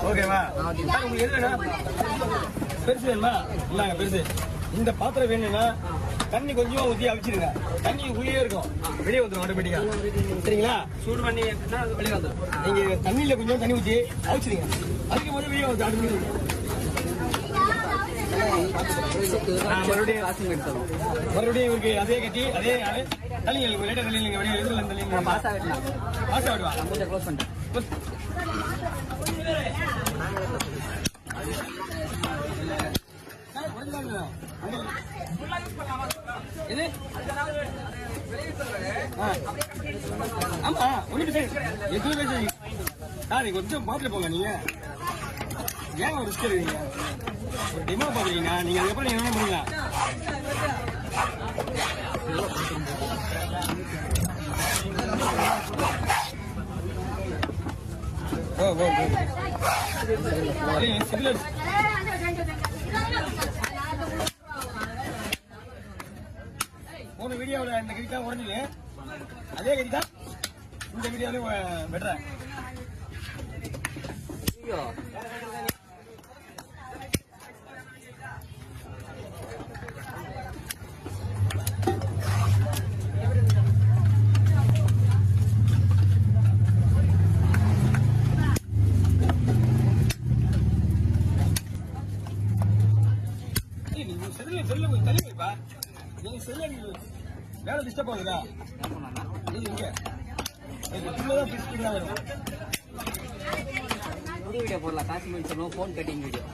ஓகேவா? உங்களுக்கு எது வேணும்? பெருசு வேணுமா? இல்லாங்க பெருசு. இந்த பாத்திரம் வேணும்னா தண்ணி கொஞ்சம் ஊற்றி அவிச்சிருங்க. தண்ணி உள்ளே இருக்கும், வெளியே வந்துடும் ஆட்டோமேட்டிக்கா. சரிங்களா? சூடு பண்ணி வெளியே வந்துடும். நீங்க தண்ணியில கொஞ்சம் தண்ணி ஊற்றி அவிச்சிருங்க. அதுக்கு போது வெளியே வந்து ஆட்டோமேட்டிக். மறுபடியும் இவருக்கு அதே கட்டி அதே தள்ளிங்க. லேட்டா தள்ளிங்க, வெளியே எதிரில் தள்ளிங்க. பாஸ் ஆகிடுவா. க்ளோஸ் பண்ணிட்டேன். ஆமா ஒண்ணு எதுவுமே கொஞ்சம் பாத்துட்டு போங்க. நீங்க ஏன் ஒரு ரிஸ்க் எடுக்கிறீங்க? ஒரு டெமோ பாக்குறீங்க, நீங்க அதுக்கப்புறம் நீங்க என்ன பண்ணலாம்? போன வீடியோவில் இந்த கறி தான் உடஞ்சுது, அதே கறி தான் இந்த வீடியோலையும் பெட்டர். நீங்க செல்ல கொஞ்சம் தள்ளி வைப்பா. நீங்க செல்ல வேலை டிஸ்டர்ப் ஆகுதா? இங்க வீடியோ போடலாம். காசு முடிச்சோம். Phone cutting video.